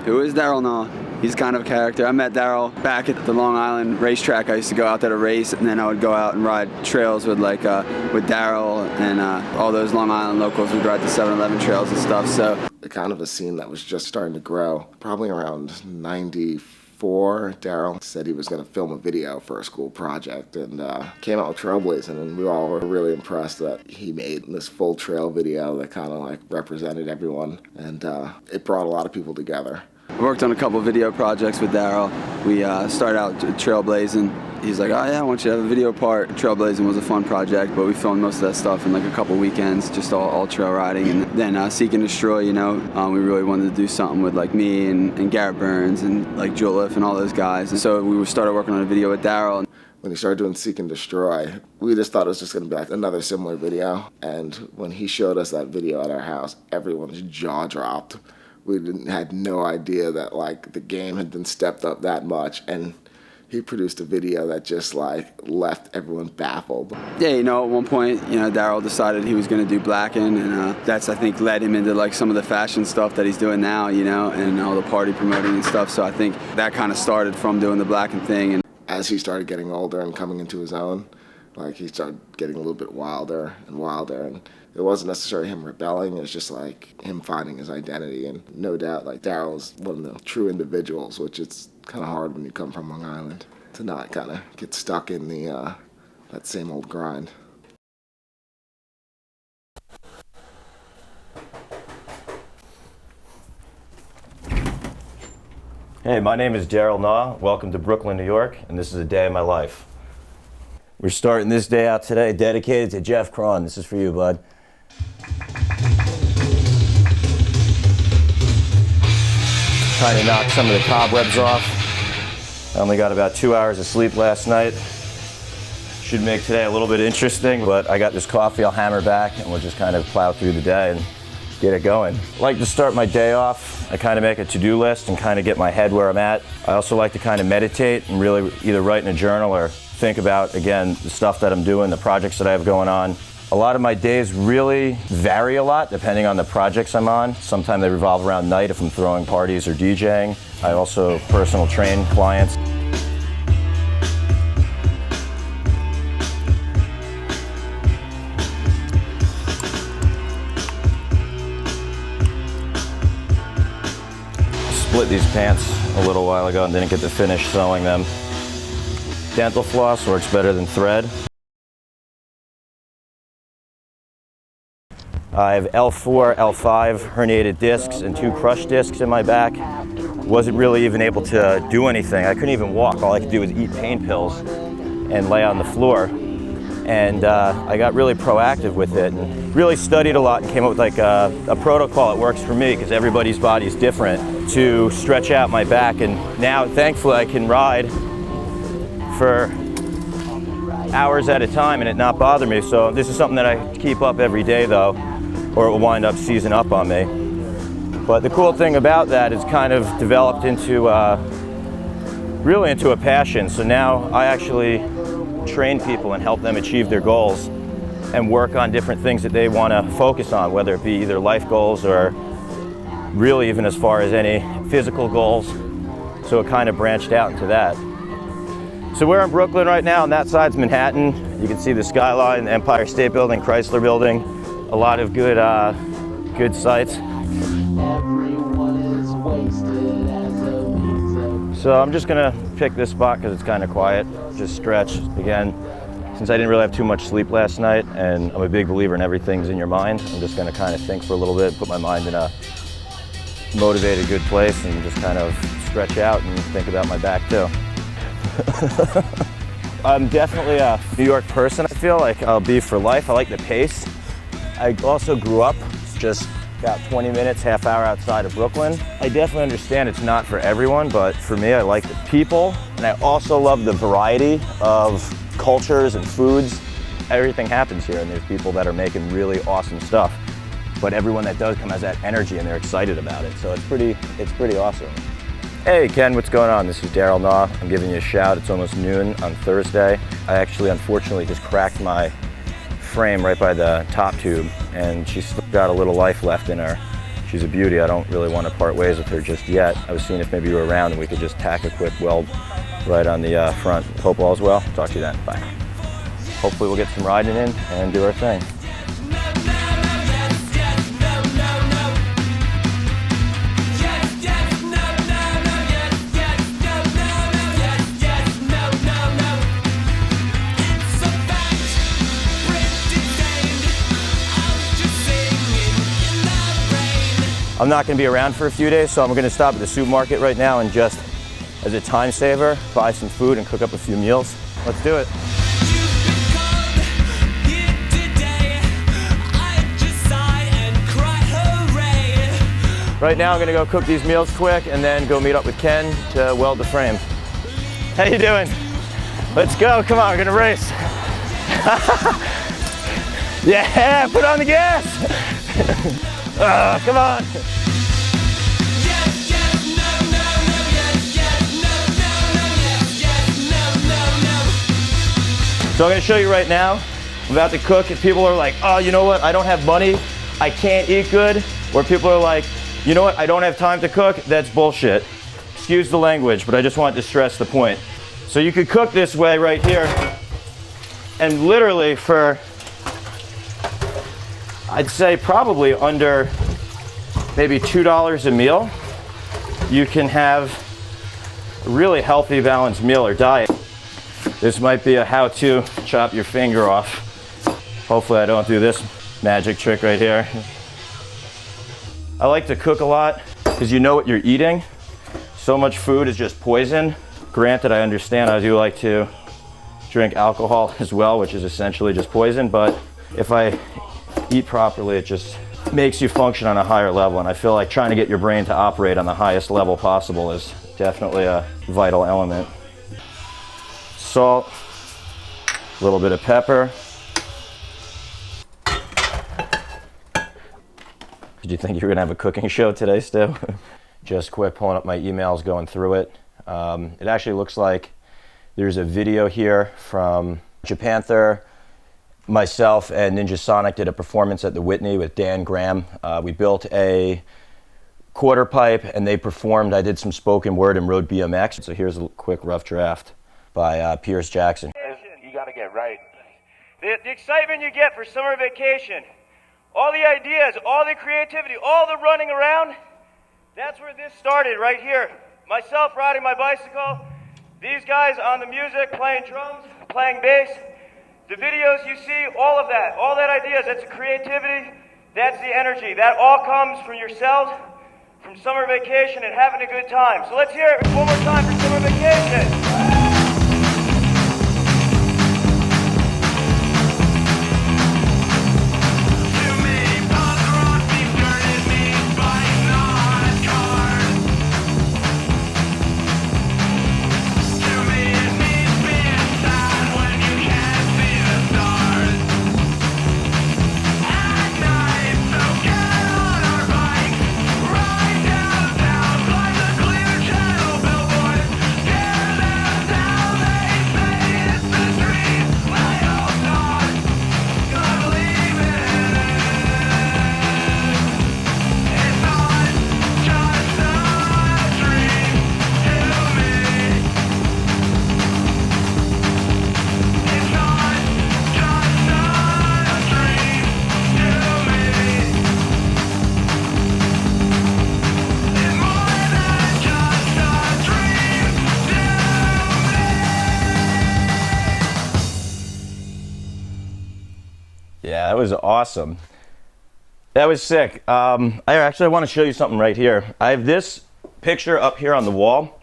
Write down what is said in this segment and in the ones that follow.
Who is Darryl now? He's kind of a character. I met Darryl back at the Long Island racetrack. I used to go out there to race, and then I would go out and ride trails with with Darryl and all those Long Island locals would ride the 7-Eleven trails and stuff. So kind of a scene that was just starting to grow. Probably around 94, Darryl said he was going to film a video for a school project and came out with Trailblazing, and we all were really impressed that he made this full trail video that kind of like represented everyone, and it brought a lot of people together. I worked on a couple video projects with Darryl. We started out Trailblazing. He's like, oh yeah, I want you to have a video part. Trailblazing was a fun project, but we filmed most of that stuff in like a couple weekends, just all trail riding. And then Seek and Destroy, you know, we really wanted to do something with like me and Garrett Burns and like Julif and all those guys. And so we started working on a video with Darryl. When he started doing Seek and Destroy, we just thought it was just going to be like another similar video. And when he showed us that video at our house, everyone's jaw dropped. We had no idea that like the game had been stepped up that much, and he produced a video that just like left everyone baffled. Yeah, you know, at one point, you know, Darryl decided he was going to do Blacken, and that's, I think, led him into like some of the fashion stuff that he's doing now, you know, and all the party promoting and stuff. So I think that kind of started from doing the Blacken thing. And as he started getting older and coming into his own, like he started getting a little bit wilder and wilder, and it wasn't necessarily him rebelling, it was just like him finding his identity. And no doubt, like Darryl's one of the true individuals, which it's kind of hard when you come from Long Island to not kind of get stuck in the that same old grind. Hey, my name is Darryl Naw. Welcome to Brooklyn, New York, and this is a day of my life. We're starting this day out today dedicated to Jeff Cron. This is for you, bud. Trying to knock some of the cobwebs off. I only got about 2 hours of sleep last night. Should make today a little bit interesting, but I got this coffee I'll hammer back and we'll just kind of plow through the day and get it going. I like to start my day off. I kind of make a to-do list and kind of get my head where I'm at. I also like to kind of meditate and really either write in a journal or think about, again, the stuff that I'm doing, the projects that I have going on. A lot of my days really vary a lot depending on the projects I'm on. Sometimes they revolve around night if I'm throwing parties or DJing. I also personal train clients. Split these pants a little while ago and didn't get to finish sewing them. Dental floss works better than thread. I have L4, L5 herniated discs and 2 crushed discs in my back. Wasn't really even able to do anything. I couldn't even walk. All I could do was eat pain pills and lay on the floor. And I got really proactive with it and really studied a lot and came up with like a protocol that works for me because everybody's body is different to stretch out my back. And now, thankfully, I can ride for hours at a time and it not bother me. So this is something that I keep up every day though, or it will wind up seizing up on me. But the cool thing about that is kind of developed into really into a passion. So now I actually train people and help them achieve their goals and work on different things that they want to focus on, whether it be either life goals or really even as far as any physical goals. So it kind of branched out into that. So we're in Brooklyn right now, and that side's Manhattan. You can see the skyline, the Empire State Building, Chrysler Building, a lot of good sights. So I'm just gonna pick this spot because it's kind of quiet, just stretch. Again, since I didn't really have too much sleep last night, and I'm a big believer in everything's in your mind, I'm just gonna kind of think for a little bit, put my mind in a motivated, good place, and just kind of stretch out and think about my back too. I'm definitely a New York person. I feel like I'll be for life. I like the pace. I also grew up just about 20 minutes, half hour outside of Brooklyn. I definitely understand it's not for everyone, but for me, I like the people. And I also love the variety of cultures and foods. Everything happens here, and there's people that are making really awesome stuff. But everyone that does come has that energy and they're excited about it. So it's pretty awesome. Hey Ken, what's going on? This is Darryl Naw. I'm giving you a shout. It's almost noon on Thursday. I actually, unfortunately, just cracked my frame right by the top tube, and she's still got a little life left in her. she's a beauty. I don't really want to part ways with her just yet. I was seeing if maybe you were around and we could just tack a quick weld right on the front. Hope all's well. Talk to you then. Bye. Hopefully we'll get some riding in and do our thing. I'm not going to be around for a few days, so I'm going to stop at the supermarket right now and just, as a time saver, buy some food and cook up a few meals. Let's do it. Right now I'm going to go cook these meals quick and then go meet up with Ken to weld the frame. How you doing? Let's go. Come on, we're going to race. Yeah, put on the gas. Come on. So I'm going to show you right now. I'm about to cook. If people are like, oh, you know what? I don't have money. I can't eat good. Or people are like, you know what? I don't have time to cook. That's bullshit. Excuse the language, but I just wanted to stress the point. So you could cook this way right here. And literally for, I'd say probably under maybe $2 a meal, you can have a really healthy, balanced meal or diet. This might be a how-to chop your finger off. Hopefully I don't do this magic trick right here. I like to cook a lot because you know what you're eating. So much food is just poison. Granted, I understand I do like to drink alcohol as well, which is essentially just poison, but if I eat properly, it just makes you function on a higher level, and I feel like trying to get your brain to operate on the highest level possible is definitely a vital element. Salt, a little bit of pepper. Did you think you were gonna have a cooking show today, Stu? Just quick, pulling up my emails, going through it. It actually looks like there's a video here from Japanther. Myself and Ninja Sonic did a performance at the Whitney with Dan Graham. We built a quarter pipe and they performed. I did some spoken word and rode BMX. So here's a quick rough draft by Pierce Jackson. You gotta get right. The excitement you get for summer vacation, all the ideas, all the creativity, all the running around, that's where this started right here. Myself riding my bicycle, these guys on the music, playing drums, playing bass. The videos you see, all that ideas, that's the creativity, that's the energy. That all comes from yourselves, from summer vacation and having a good time. So let's hear it one more time for summer vacation. Yeah, that was awesome. That was sick. I want to show you something right here. I have this picture up here on the wall.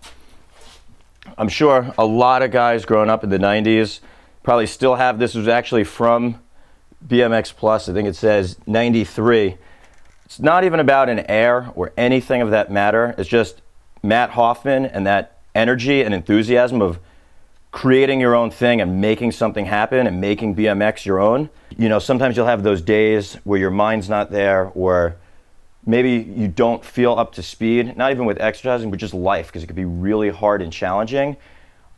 I'm sure a lot of guys growing up in the 90s probably still have this. It was actually from BMX Plus. I think it says 93. It's not even about an air or anything of that matter. It's just Matt Hoffman and that energy and enthusiasm of creating your own thing and making something happen and making BMX your own. You know, sometimes you'll have those days where your mind's not there, or maybe you don't feel up to speed, not even with exercising, but just life, because it could be really hard and challenging.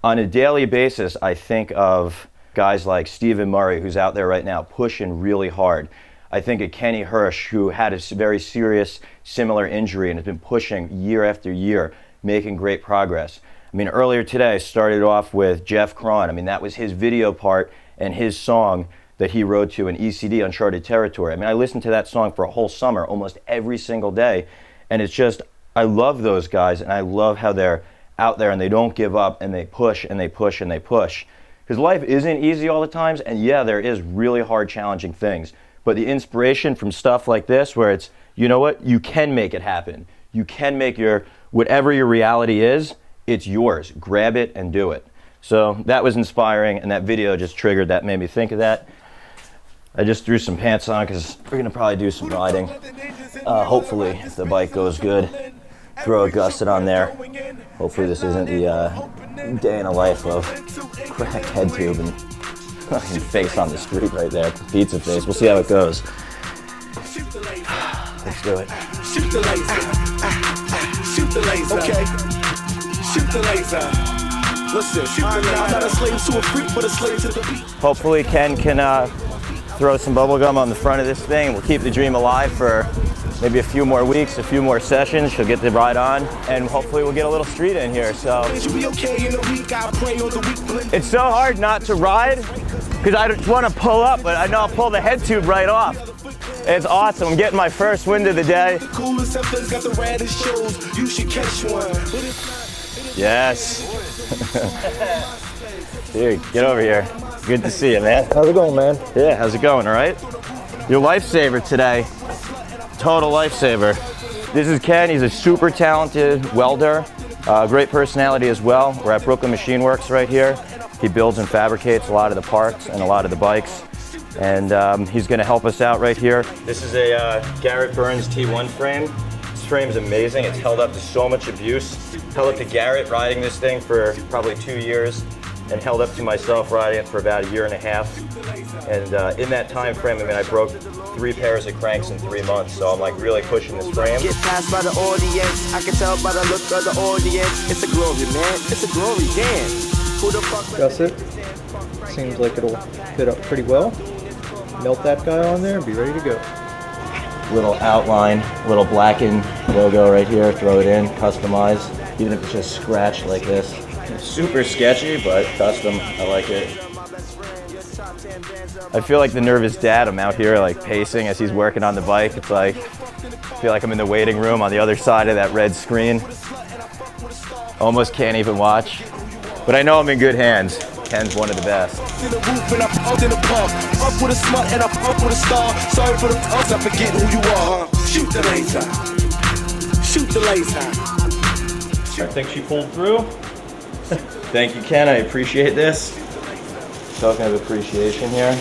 On a daily basis, I think of guys like Stephen Murray, who's out there right now pushing really hard. I think of Kenny Hirsch, who had a very serious similar injury and has been pushing year after year, making great progress. I mean, earlier today I started off with Jeff Cron. I mean, that was his video part and his song that he wrote to in ECD, Uncharted Territory. I mean, I listened to that song for a whole summer, almost every single day. And it's just, I love those guys, and I love how they're out there and they don't give up, and they push and they push and they push. Because life isn't easy all the times, and yeah, there is really hard, challenging things. But the inspiration from stuff like this, where it's, you know what, you can make it happen. You can make whatever your reality is, it's yours. Grab it and do it. So that was inspiring, and that video just triggered that, made me think of that. I just threw some pants on because we're gonna probably do some riding. Hopefully, if the bike goes good, throw a gusset on there. Hopefully this isn't the day in the life of crack head tube and fucking face on the street right there, pizza face. We'll see how it goes. Let's do it. Shoot the laser. Shoot the laser. Okay. Shoot the laser. Listen, I'm not a slave to a freak, but a slave to the beat. Hopefully Ken can throw some bubble gum on the front of this thing. We'll keep the dream alive for maybe a few more weeks, a few more sessions. She'll get the ride on, and hopefully we'll get a little street in here. So it's so hard not to ride because I just want to pull up, but I know I'll pull the head tube right off. It's awesome. I'm getting my first wind of the day. Yes. Dude, get over here. Good to see you, man. How's it going, man? Yeah, how's it going, all right? Your lifesaver today. Total lifesaver. This is Ken. He's a super talented welder. Great personality as well. We're at Brooklyn Machine Works right here. He builds and fabricates a lot of the parts and a lot of the bikes. And he's gonna help us out right here. This is a Garrett Burns T1 frame. This frame is amazing. It's held up to so much abuse. Held up to Garrett riding this thing for probably 2 years, and held up to myself riding it for about 1.5 years. And in that time frame, I mean, I broke 3 pairs of cranks in 3 months, so I'm like really pushing this frame. Get passed by the audience. I can tell by the look of the audience. It's a glory, man. It's a glory. Damn. Who the fuck? Gusset. Seems like it'll fit up pretty well. Melt that guy on there and be ready to go. Little outline, little blackened logo right here. Throw it in, customize. Even if it's just scratched like this. Super sketchy, but custom. I like it. I feel like the nervous dad. I'm out here like pacing as he's working on the bike. It's like, I feel like I'm in the waiting room on the other side of that red screen. Almost can't even watch. But I know I'm in good hands. Ken's one of the best. Shoot the laser. Shoot the laser. I think she pulled through. Thank you, Ken. I appreciate this. Talking of appreciation here.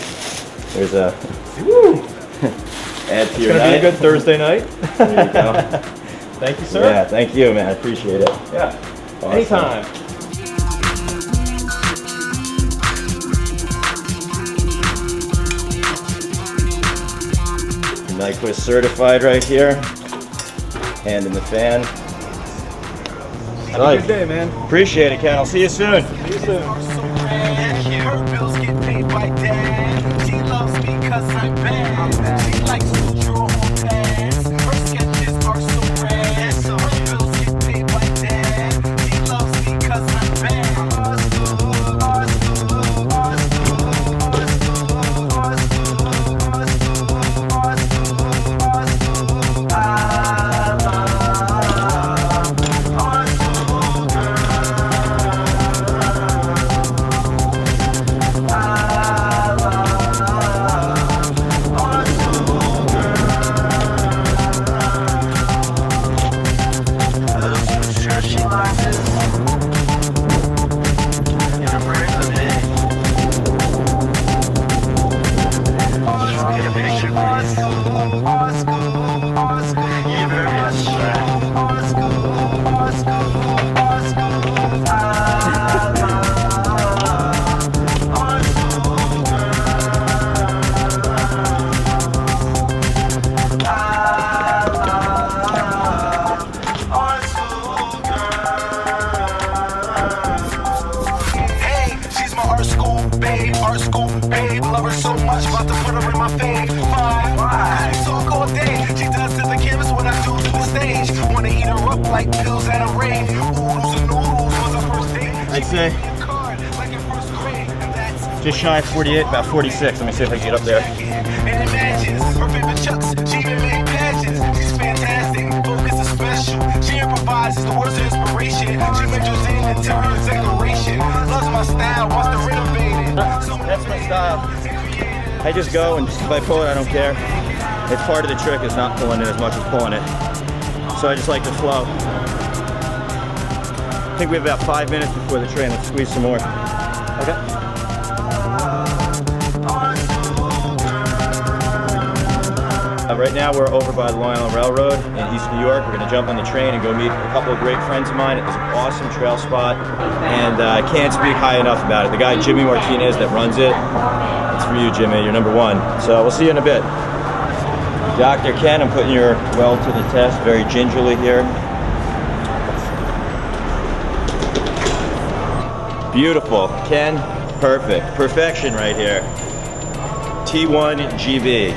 There's a add to your It's gonna night. be a good Thursday night. There you go. Thank you, sir. Yeah, thank you, man. I appreciate it. Yeah. Awesome. Anytime. Nyquist certified right here. Hand in the fan. Have a good day, man. Appreciate it, Ken. I'll see you soon. See you soon. Her bills get paid by dad. She loves me 'cause I'm bad. She likes to draw on pads. Her sketches are so rad. Her bills get paid by dad. She loves me 'cause I'm bad. Art school babe, love her so much, about to put her her in my fame. Fine, cause we talk all day. She does to the canvas what I do to the stage. Wanna eat her up like pills at a rave. Oodles and noodles on the first date. I'd say just shy of 48, about 46. Let me see if I can get up there. And imagines her favorite chucks. She even made pageants. She's fantastic, focus is special. She improvises the words of inspiration. She mentors in interior decoration. Loves my style, wants to renovate it. That's my style. I just go, and if I pull it, I don't care. It's part of the trick is not pulling it as much as pulling it. So I just like to flow. I think we have about 5 minutes before the train. Let's squeeze some more. Okay. Right now we're over by the Long Island Railroad in East New York. We're going to jump on the train and go meet a couple of great friends of mine. It's an awesome trail spot, and I can't speak high enough about it. The guy Jimmy Martinez that runs it, it's for you, Jimmy. You're number one. So we'll see you in a bit. Dr. Ken, I'm putting your well to the test very gingerly here. Beautiful. Ken, perfect. Perfection right here. T1 GB.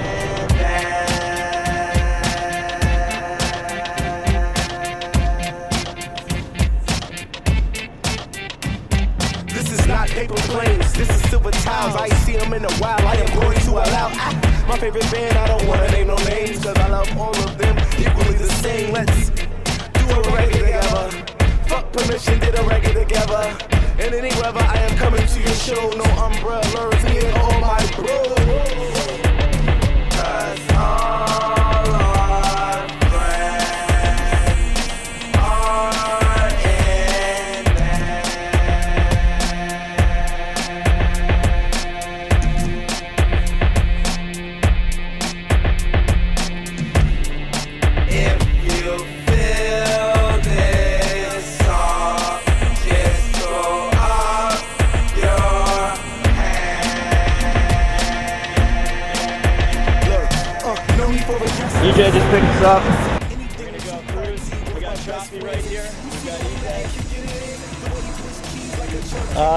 Paper planes, this is silver tiles. I ain't seen them in a while. I am going to allow my favorite band. I don't wanna name no names, cause I love all of them equally the same. Let's do a reggae together. Fuck permission, did a reggae together. And any weather, I am coming to your show. No umbrellas, me and all my bros. Cause all our friends are in there. If you feel this song, just throw up your hand. Look, no need for a guess. DJ just picked us up. We're gonna go cruise. We got Choppy right here. We got EJ.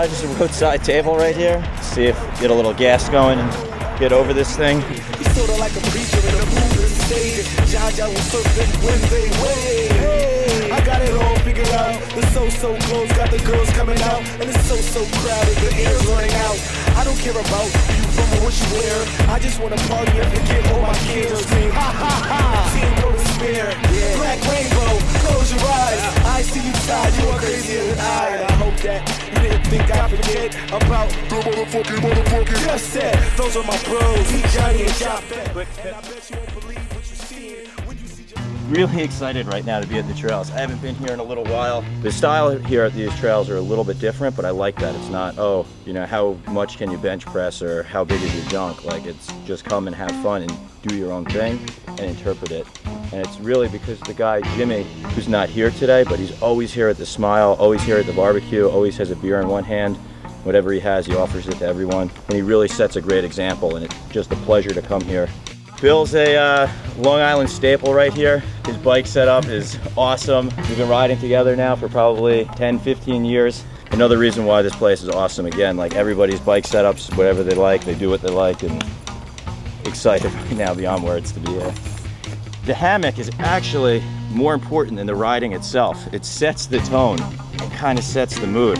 Just a roadside table right here. See if get a little gas going and get over this thing. He's sorta like a preacher in a movie stage. Jaja will surf them when they wave. Hey, I got it all figured out. The so clothes got the girls coming out, and it's so crowded. The air's running out. I don't care about where you from or what you wear. I just wanna party and forget all my cares. Scream ha ha ha. Team go to spare. Black rainbow. Close your eyes. I see you tired. You are crazier than I. And I hope that you didn't think I forget about the motherfucking. Just said those are my bros. He Johnny and Japhet. And I bet you won't believe what you see when you see. Really excited right now to be at the trails. I haven't been here in a little while. The style here at these trails are a little bit different, but I like that. It's not, oh, you know, how much can you bench press or how big is your dunk? Like, it's just come and have fun and do your own thing and interpret it. And it's really because the guy, Jimmy, who's not here today, but he's always here at the Smile, always here at the barbecue, always has a beer in one hand. Whatever he has, he offers it to everyone. And he really sets a great example, and it's just a pleasure to come here. Bill's a Long Island staple right here. His bike setup is awesome. We've been riding together now for probably 10, 15 years. Another reason why this place is awesome. Again, like everybody's bike setups, whatever they like, they do what they like, and excited right now beyond words to be here. The hammock is actually more important than the riding itself. It sets the tone. It kind of sets the mood.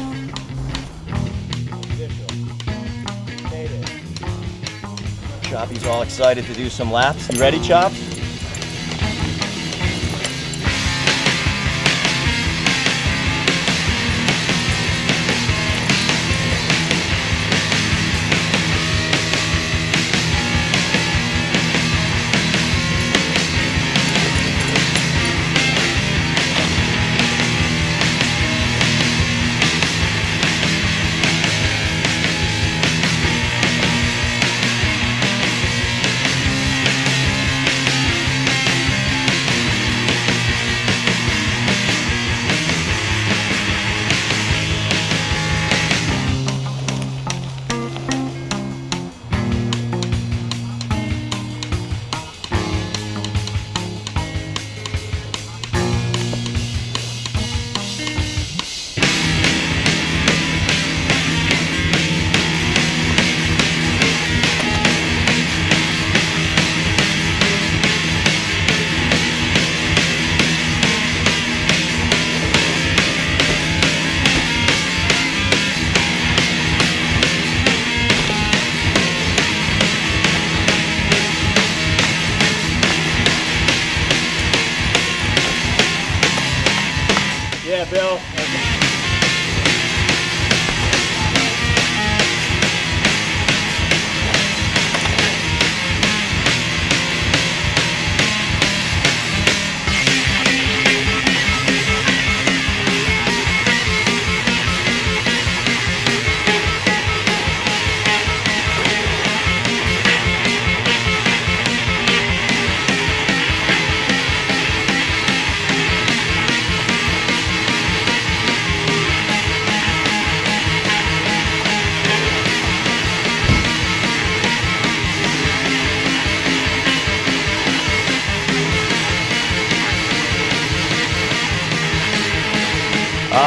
Choppy's all excited to do some laps. You ready, Chop? Yeah, Bill.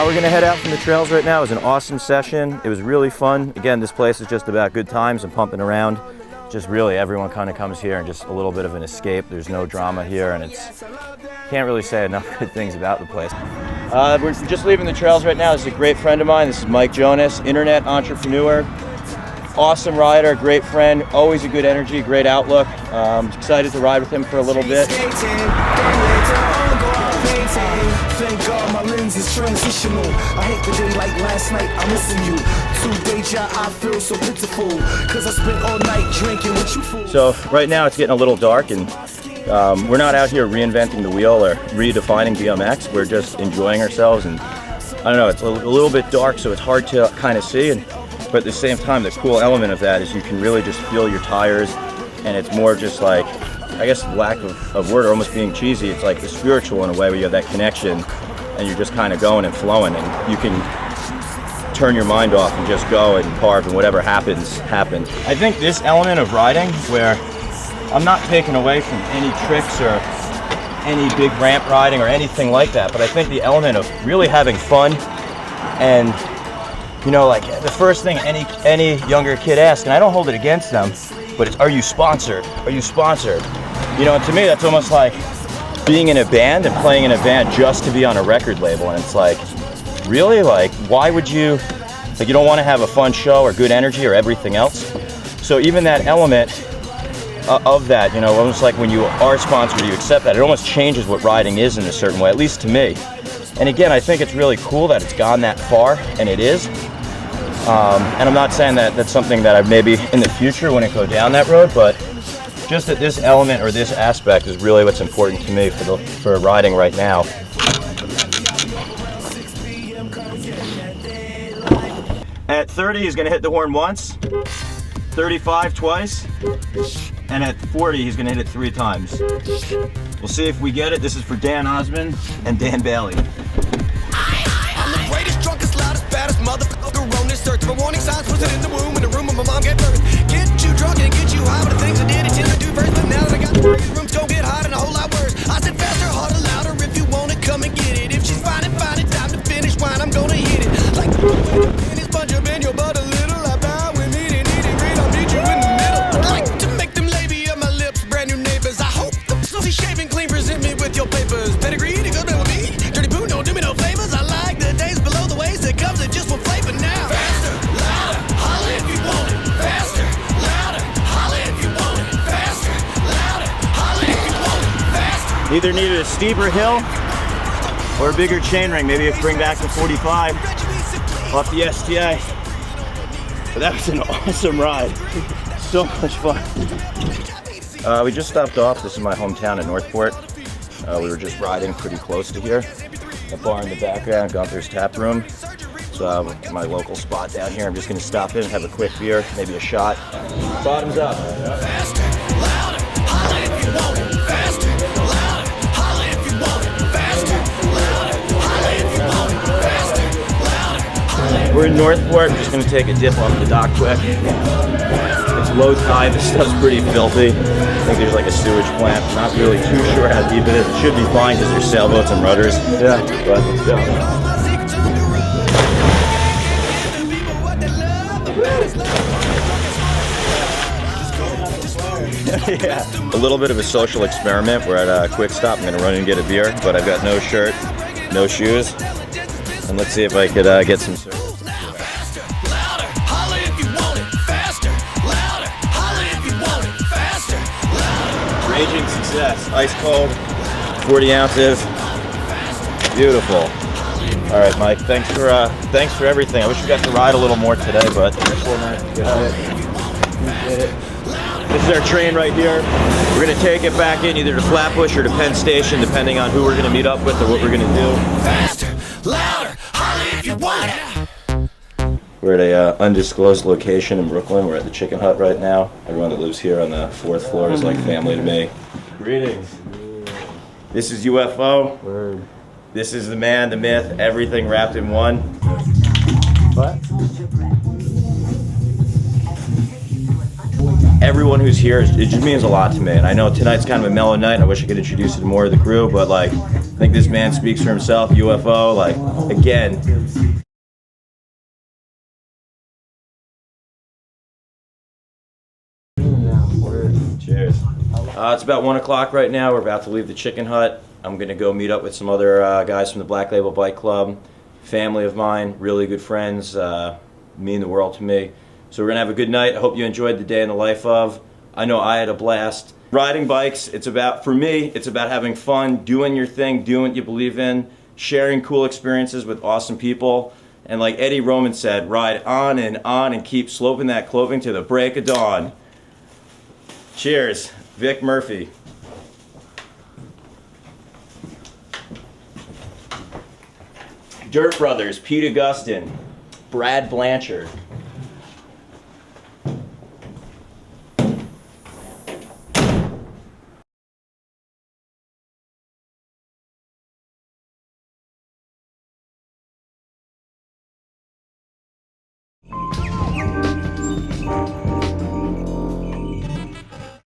We're gonna head out from the trails right now. It was an awesome session. It was really fun. Again, this place is just about good times and pumping around. Just really everyone kind of comes here and just a little bit of an escape. There's no drama here, and it's, can't really say enough good things about the place. We're just leaving the trails right now. This is a great friend of mine. This is Mike Jonas, internet entrepreneur, awesome rider, great friend, always a good energy, great outlook. Excited to ride with him for a little bit. Thank God my lens is transitional. I hate the day like last night, I'm missing you. 2 days, yeah, I feel so pitiful. Cause I spent all night drinking with you fools. So right now it's getting a little dark, and we're not out here reinventing the wheel or redefining BMX. We're just enjoying ourselves, and I don't know, it's a little bit dark, so it's hard to kind of see. But at the same time, the cool element of that is you can really just feel your tires, and it's more just like, I guess lack of word or almost being cheesy, it's like the spiritual in a way where you have that connection and you're just kind of going and flowing, and you can turn your mind off and just go and carve, and whatever happens, happens. I think this element of riding, where I'm not taking away from any tricks or any big ramp riding or anything like that, but I think the element of really having fun, and you know, like the first thing any younger kid asks, and I don't hold it against them, but it's, are you sponsored? Are you sponsored? You know, and to me that's almost like being in a band and playing in a band just to be on a record label, and it's like, really? Like, why would you, like, you don't want to have a fun show or good energy or everything else? So even that element of that, you know, almost like when you are sponsored, you accept that, it almost changes what riding is in a certain way, at least to me. And again, I think it's really cool that it's gone that far, and it is. And I'm not saying that that's something that I maybe in the future wouldn't go down that road, but just that this element or this aspect is really what's important to me for riding right now. At 30, he's gonna hit the horn once, 35 twice, and at 40, he's gonna hit it 3 times. We'll see if we get it. This is for Dan Osmond and Dan Bailey. I'm the greatest, drunkest, loudest, baddest motherfucker on this earth. My warning signs was in the womb where my mom gave birth. Get you drunk and get you high, but the things I did it till I do first. But now that I got the rooms gon' get hot and a whole lot worse. I said faster, harder, louder. If you want it, come and get it. If she's fine it, time to finish wine. I'm gonna hit it like in his punch up in your butt a little. I bow with me and eat it real. I'll meet you in the middle. I like to make them labia my lips, brand new neighbors. I hope the filthy shaving clean. Present me with your papers. Pedigree to go down with me. Dirty poo, don't do me no favors. I like the days below the waist that comes in just for flavor now. Faster, louder, holler if you want it. Faster, louder, holler if you want it. Faster, louder, holler if you want it. Faster. Either needed a steeper hill or a bigger chain ring. Maybe if bring back to 45 off the STA. But that was an awesome ride. So much fun. We just stopped off. This is my hometown in Northport. We were just riding pretty close to here. A bar in the background, Gunther's Tap Room. So my local spot down here. I'm just gonna stop in, have a quick beer, maybe a shot. Bottoms up. Faster, louder, holler if you want it. Faster, louder, holler if you want it. Faster, louder, holler if you want it. Faster, louder, holler. We're in Northport. I'm just gonna take a dip off the dock quick. It's low tide. This stuff's pretty filthy. I think there's like a sewage plant. I'm not really too sure how deep it is. It should be fine because there's sailboats and rudders. Yeah, but let's go. Yeah, a little bit of a social experiment. We're at a quick stop. I'm gonna run and get a beer, but I've got no shirt, no shoes, and let's see if I could get some service. Raging success. Ice cold, 40 ounces. Beautiful. All right, Mike. Thanks for everything. I wish we got to ride a little more today, but this is our train right here. We're gonna take it back in either to Flatbush or to Penn Station, depending on who we're gonna meet up with or what we're gonna do. Faster, louder, holler if you want it. We're at a undisclosed location in Brooklyn. We're at the Chicken Hut right now. Everyone that lives here on the 4th floor is like family to me. Greetings. This is UFO. Word. This is the man, the myth, everything wrapped in one. What? Everyone who's here, it just means a lot to me. And I know tonight's kind of a mellow night, and I wish I could introduce you to more of the crew, but like, I think this man speaks for himself, UFO, like, again. Cheers. It's about 1 o'clock right now. We're about to leave the Chicken Hut. I'm gonna go meet up with some other guys from the Black Label Bike Club, family of mine, really good friends, mean the world to me. So we're gonna have a good night. I hope you enjoyed the day in the life of. I know I had a blast. Riding bikes, for me, it's about having fun, doing your thing, doing what you believe in, sharing cool experiences with awesome people. And like Eddie Roman said, ride on and keep sloping that clothing to the break of dawn. Cheers, Vic Murphy. Dirt Brothers, Pete Augustin, Brad Blanchard.